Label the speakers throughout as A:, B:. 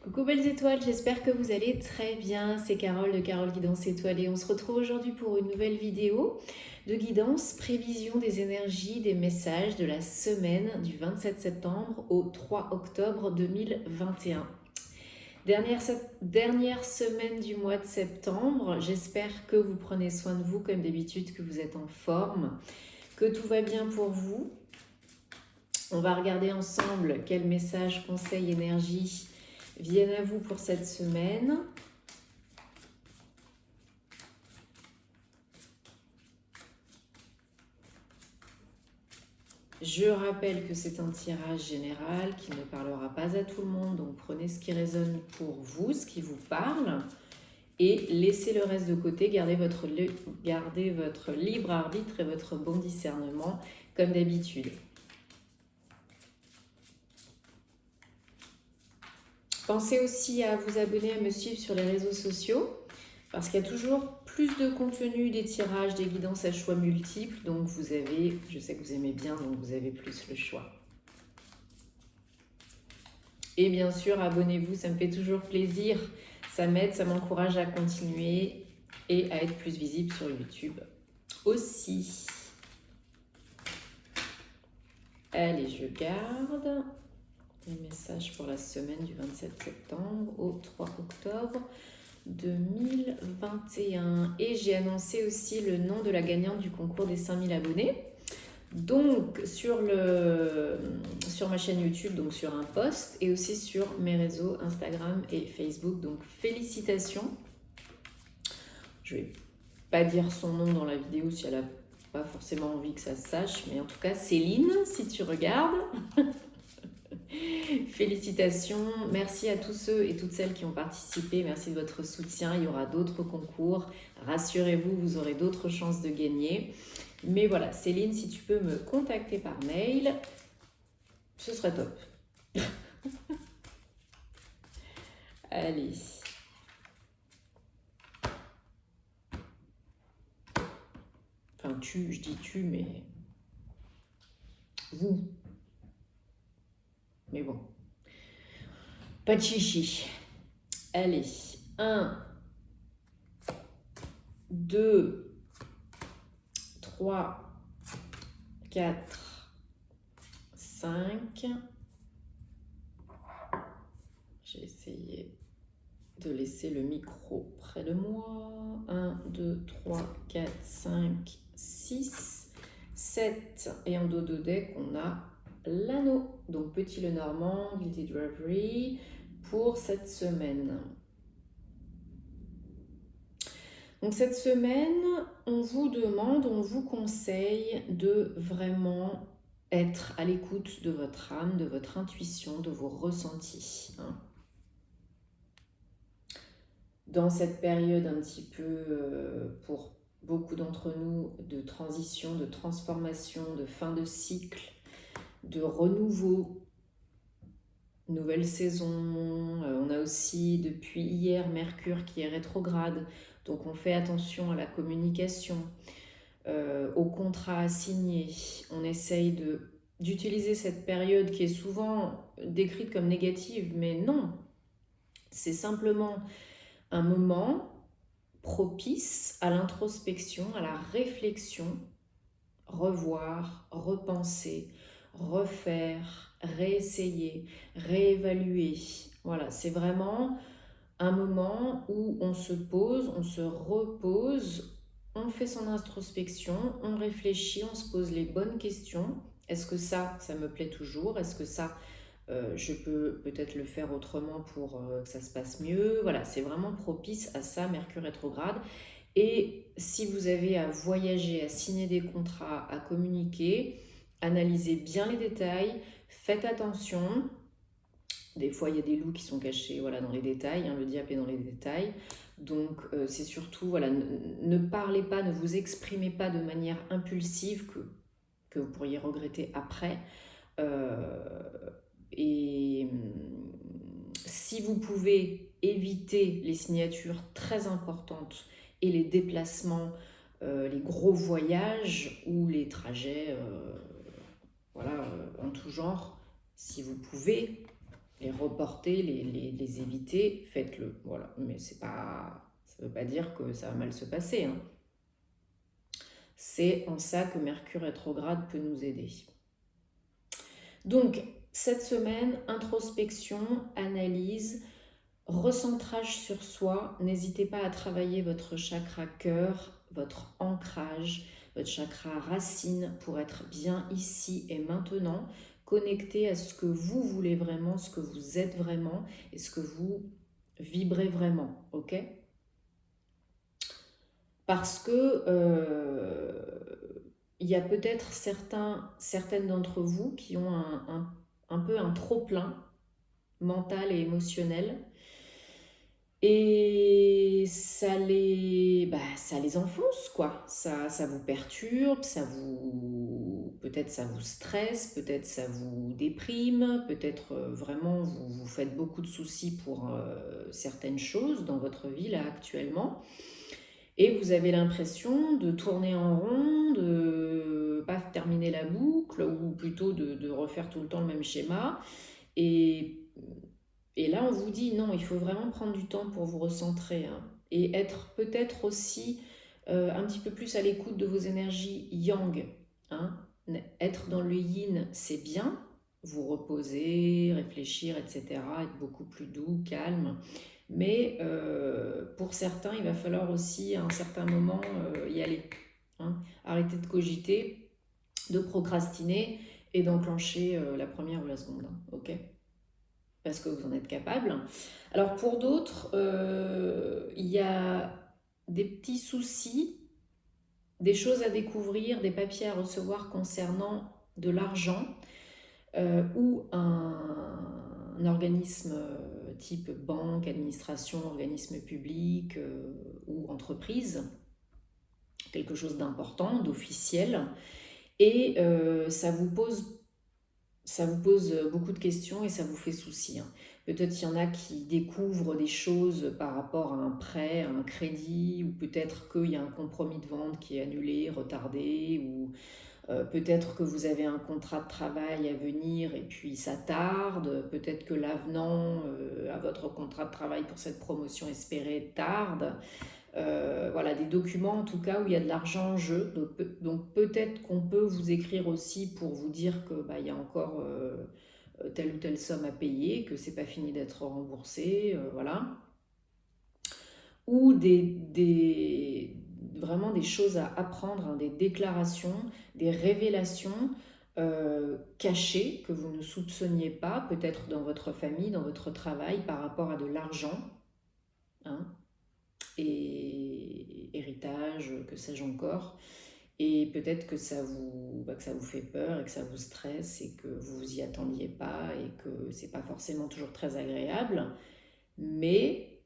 A: Coucou belles étoiles, j'espère que vous allez très bien. C'est Carole de Carole Guidance Étoilée. On se retrouve aujourd'hui pour une nouvelle vidéo de guidance, prévision des énergies, des messages de la semaine du 27 septembre au 3 octobre 2021. Dernière semaine du mois de septembre. J'espère que vous prenez soin de vous comme d'habitude, que vous êtes en forme, que tout va bien pour vous. On va regarder ensemble quels messages, conseils, énergies viennent à vous pour cette semaine. Je rappelle que c'est un tirage général qui ne parlera pas à tout le monde, donc prenez ce qui résonne pour vous, ce qui vous parle, et laissez le reste de côté, gardez votre libre arbitre et votre bon discernement, comme d'habitude. Pensez aussi à vous abonner, à me suivre sur les réseaux sociaux, parce qu'il y a toujours plus de contenu, des tirages, des guidances à choix multiples. Donc vous avez, je sais que vous aimez bien, donc vous avez plus le choix. Et bien sûr, abonnez-vous, ça me fait toujours plaisir. Ça m'aide, ça m'encourage à continuer et à être plus visible sur YouTube aussi. Allez, je garde les messages pour la semaine du 27 septembre au 3 octobre 2021. Et j'ai annoncé aussi le nom de la gagnante du concours des 5000 abonnés. Donc sur ma chaîne YouTube, donc sur un post, et aussi sur mes réseaux Instagram et Facebook. Donc félicitations. Je vais pas dire son nom dans la vidéo si elle a pas forcément envie que ça se sache, mais en tout cas Céline, si tu regardes. Félicitations, merci à tous ceux et toutes celles qui ont participé, merci de votre soutien, il y aura d'autres concours, rassurez-vous, vous aurez d'autres chances de gagner. Mais voilà, Céline, si tu peux me contacter par mail, ce serait top. Allez. Enfin, je dis tu, mais vous. Mais bon. Pas de chichi. Allez. 1, 2, 3, 4, 5. J'ai essayé de laisser le micro près de moi. 1, 2, 3, 4, 5, 6, 7. Et en dos de deck, on a l'anneau. Donc petit Lenormand, Guilty Bravery pour cette semaine. Donc cette semaine, on vous demande, on vous conseille de vraiment être à l'écoute de votre âme, de votre intuition, de vos ressentis. Dans cette période un petit peu, pour beaucoup d'entre nous, de transition, de transformation, de fin de cycle, de renouveau, nouvelle saison. On a aussi depuis hier Mercure qui est rétrograde, donc on fait attention à la communication, au contrat à signer. On essaye d'utiliser cette période qui est souvent décrite comme négative, mais non, c'est simplement un moment propice à l'introspection, à la réflexion, revoir, repenser, refaire, réessayer, réévaluer. Voilà, c'est vraiment un moment où on se pose, on se repose, on fait son introspection, on réfléchit, on se pose les bonnes questions. Est-ce que ça me plaît toujours? Est-ce que ça, je peux peut-être le faire autrement pour que ça se passe mieux? Voilà, c'est vraiment propice à ça, Mercure rétrograde. Et si vous avez à voyager, à signer des contrats, à communiquer, analysez bien les détails, faites attention. Des fois, il y a des loups qui sont cachés, voilà, dans les détails, le diable est dans les détails. Donc, c'est surtout, voilà, ne parlez pas, ne vous exprimez pas de manière impulsive que vous pourriez regretter après. Et si vous pouvez éviter les signatures très importantes et les déplacements, les gros voyages ou les trajets, voilà, en tout genre, si vous pouvez, Les reporter, les éviter, faites-le. Voilà. Mais c'est pas, ça ne veut pas dire que ça va mal se passer, hein. C'est en ça que Mercure rétrograde peut nous aider. Donc, cette semaine, introspection, analyse, recentrage sur soi. N'hésitez pas à travailler votre chakra cœur, votre ancrage, votre chakra racine pour être bien ici et maintenant, connecté à ce que vous voulez vraiment, ce que vous êtes vraiment et ce que vous vibrez vraiment, ok? Parce que il y a peut-être certaines d'entre vous qui ont un peu un trop-plein mental et émotionnel. Et ça les enfonce, quoi. Ça vous perturbe, peut-être ça vous stresse, peut-être ça vous déprime, peut-être vraiment vous faites beaucoup de soucis pour certaines choses dans votre vie là actuellement. Et vous avez l'impression de tourner en rond, de pas terminer la boucle, ou plutôt de refaire tout le temps le même schéma. Et, et là, on vous dit non, il faut vraiment prendre du temps pour vous recentrer, hein, et être peut-être aussi un petit peu plus à l'écoute de vos énergies yang, hein. Être dans le yin, c'est bien, vous reposer, réfléchir, etc., être beaucoup plus doux, calme. Mais pour certains, il va falloir aussi à un certain moment y aller, hein. Arrêter de cogiter, de procrastiner et d'enclencher la première ou la seconde, hein, ok? Parce que vous en êtes capable. Alors pour d'autres, il y a des petits soucis, des choses à découvrir, des papiers à recevoir concernant de l'argent ou un organisme type banque, administration, organisme public ou entreprise, quelque chose d'important, d'officiel, et ça vous pose beaucoup de questions et ça vous fait souci, hein. Peut-être il y en a qui découvrent des choses par rapport à un prêt, à un crédit, ou peut-être qu'il y a un compromis de vente qui est annulé, retardé, ou peut-être que vous avez un contrat de travail à venir et puis ça tarde, peut-être que l'avenant à votre contrat de travail pour cette promotion espérée tarde. Voilà, des documents en tout cas où il y a de l'argent en jeu. Donc peut-être qu'on peut vous écrire aussi pour vous dire que il y a encore telle ou telle somme à payer, que c'est pas fini d'être remboursé, voilà. Ou vraiment des choses à apprendre, hein, des déclarations, des révélations cachées que vous ne soupçonniez pas, peut-être dans votre famille, dans votre travail, par rapport à de l'argent, hein, et héritage, que sais-je encore. Et peut-être que que ça vous fait peur et que ça vous stresse et que vous vous y attendiez pas et que c'est pas forcément toujours très agréable. Mais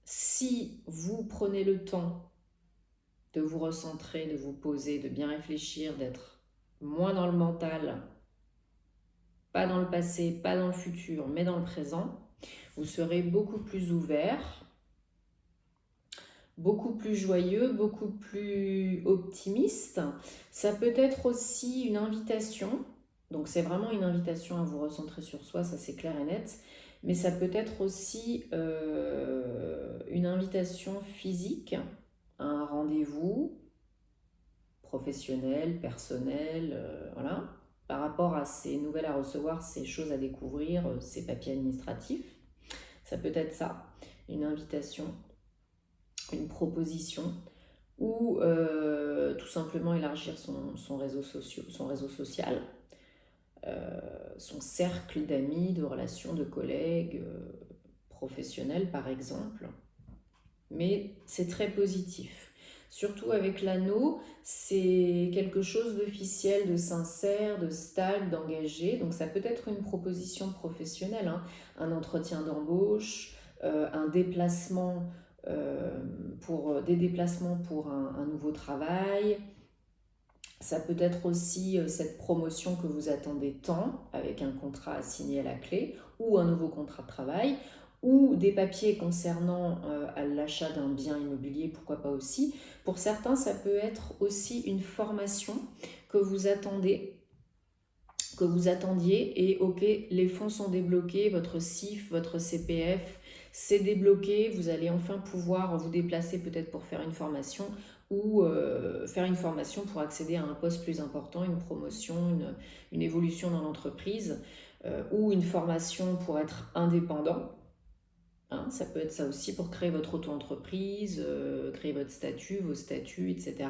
A: si vous prenez le temps de vous recentrer, de vous poser, de bien réfléchir, d'être moins dans le mental, pas dans le passé, pas dans le futur, mais dans le présent, vous serez beaucoup plus ouvert, beaucoup plus joyeux, beaucoup plus optimiste. Ça peut être aussi une invitation, donc c'est vraiment une invitation à vous recentrer sur soi, ça c'est clair et net, mais ça peut être aussi une invitation physique à un rendez-vous professionnel, personnel, voilà, par rapport à ces nouvelles à recevoir, ces choses à découvrir, ces papiers administratifs. Ça peut être ça, une invitation, une proposition, ou tout simplement élargir son réseau social, son cercle d'amis, de relations, de collègues, professionnels par exemple. Mais c'est très positif. Surtout avec l'anneau, c'est quelque chose d'officiel, de sincère, de stable, d'engagé. Donc ça peut être une proposition professionnelle, hein, un entretien d'embauche, un déplacement des déplacements pour un nouveau travail. Ça peut être aussi cette promotion que vous attendez tant, avec un contrat à signer à la clé, ou un nouveau contrat de travail, ou des papiers concernant l'achat d'un bien immobilier, pourquoi pas aussi. Pour certains, ça peut être aussi une formation que vous attendez, que vous attendiez et ok, les fonds sont débloqués, votre CIF, votre CPF, c'est débloqué, vous allez enfin pouvoir vous déplacer peut-être pour faire une formation ou faire une formation pour accéder à un poste plus important, une promotion, une évolution dans l'entreprise ou une formation pour être indépendant. Hein, ça peut être ça aussi pour créer votre auto-entreprise, créer votre statut, vos statuts, etc.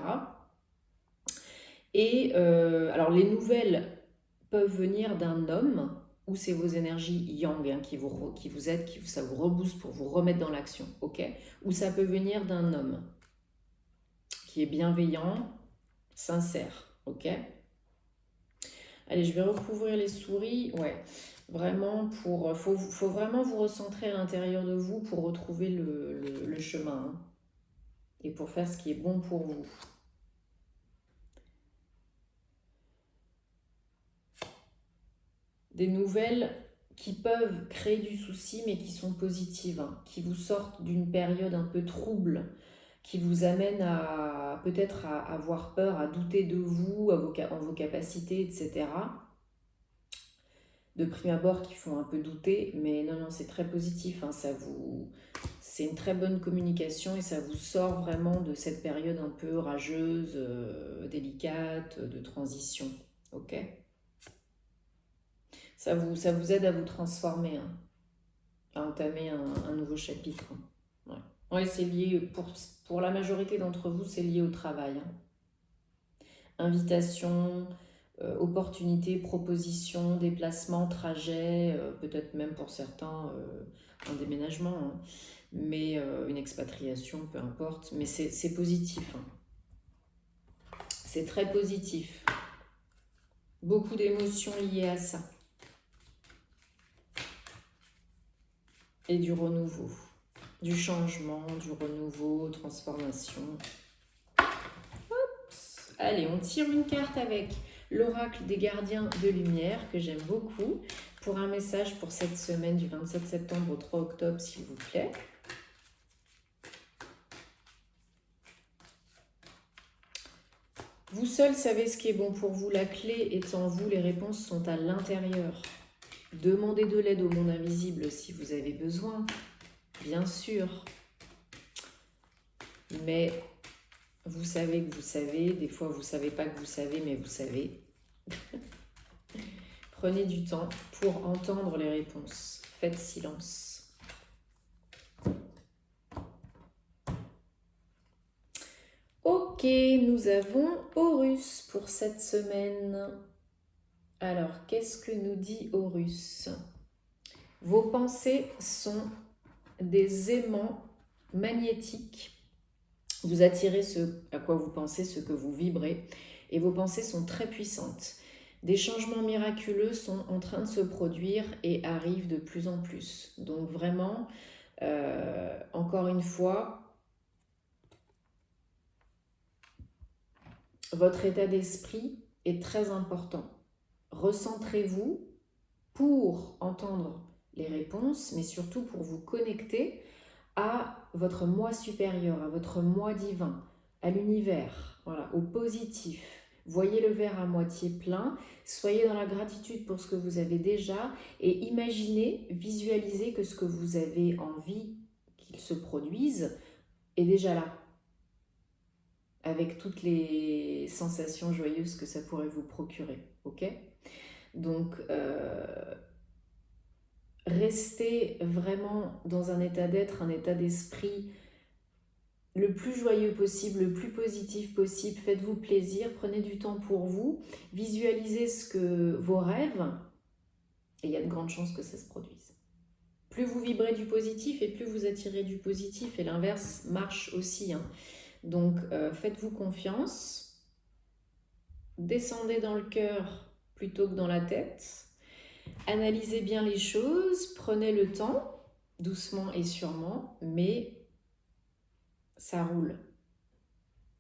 A: Et alors les nouvelles peuvent venir d'un homme ou c'est vos énergies yang hein, qui vous aident, ça vous rebooste pour vous remettre dans l'action, ok? Ou ça peut venir d'un homme qui est bienveillant, sincère, ok? Allez, je vais recouvrir les souris, ouais, vraiment faut vraiment vous recentrer à l'intérieur de vous pour retrouver le chemin hein, et pour faire ce qui est bon pour vous. Des nouvelles qui peuvent créer du souci mais qui sont positives, hein, qui vous sortent d'une période un peu trouble, qui vous amènent à peut-être à avoir peur, à douter de vous, en vos capacités, etc. De prime abord qui font un peu douter, mais non, c'est très positif, hein, c'est une très bonne communication et ça vous sort vraiment de cette période un peu rageuse, délicate, de transition, ok? Ça vous aide à vous transformer, hein, à entamer un nouveau chapitre. Ouais, ouais c'est lié, pour la majorité d'entre vous, c'est lié au travail. Hein. Invitation, opportunité, proposition, déplacement, trajet, peut-être même pour certains un déménagement, hein, mais une expatriation, peu importe. Mais c'est positif. Hein. C'est très positif. Beaucoup d'émotions liées à ça. Et du renouveau, du changement, du renouveau, transformation. Oups. Allez, on tire une carte avec l'oracle des gardiens de lumière, que j'aime beaucoup, pour un message pour cette semaine du 27 septembre au 3 octobre, s'il vous plaît. Vous seul savez ce qui est bon pour vous, la clé est en vous, les réponses sont à l'intérieur. Demandez de l'aide au monde invisible si vous avez besoin, bien sûr. Mais vous savez que vous savez, des fois vous ne savez pas que vous savez, mais vous savez. Prenez du temps pour entendre les réponses. Faites silence. Ok, nous avons Horus pour cette semaine. Alors, qu'est-ce que nous dit Horus? Vos pensées sont des aimants magnétiques. Vous attirez ce à quoi vous pensez, ce que vous vibrez, et vos pensées sont très puissantes. Des changements miraculeux sont en train de se produire et arrivent de plus en plus. Donc vraiment, encore une fois, votre état d'esprit est très important. Recentrez-vous pour entendre les réponses, mais surtout pour vous connecter à votre moi supérieur, à votre moi divin, à l'univers, voilà, au positif. Voyez le verre à moitié plein, soyez dans la gratitude pour ce que vous avez déjà et imaginez, visualisez que ce que vous avez envie qu'il se produise est déjà là, avec toutes les sensations joyeuses que ça pourrait vous procurer, ok? Donc, restez vraiment dans un état d'être, un état d'esprit le plus joyeux possible, le plus positif possible. Faites-vous plaisir, prenez du temps pour vous, visualisez vos rêves et il y a de grandes chances que ça se produise. Plus vous vibrez du positif et plus vous attirez du positif et l'inverse marche aussi. Hein. Donc faites-vous confiance, descendez dans le cœur plutôt que dans la tête, analysez bien les choses, prenez le temps, doucement et sûrement, mais ça roule.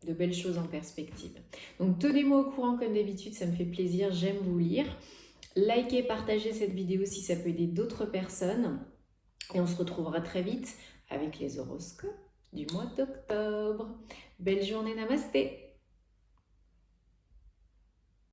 A: De belles choses en perspective. Donc tenez-moi au courant comme d'habitude, ça me fait plaisir, j'aime vous lire. Likez, partagez cette vidéo si ça peut aider d'autres personnes. Et on se retrouvera très vite avec les horoscopes du mois d'octobre. Belle journée, namasté!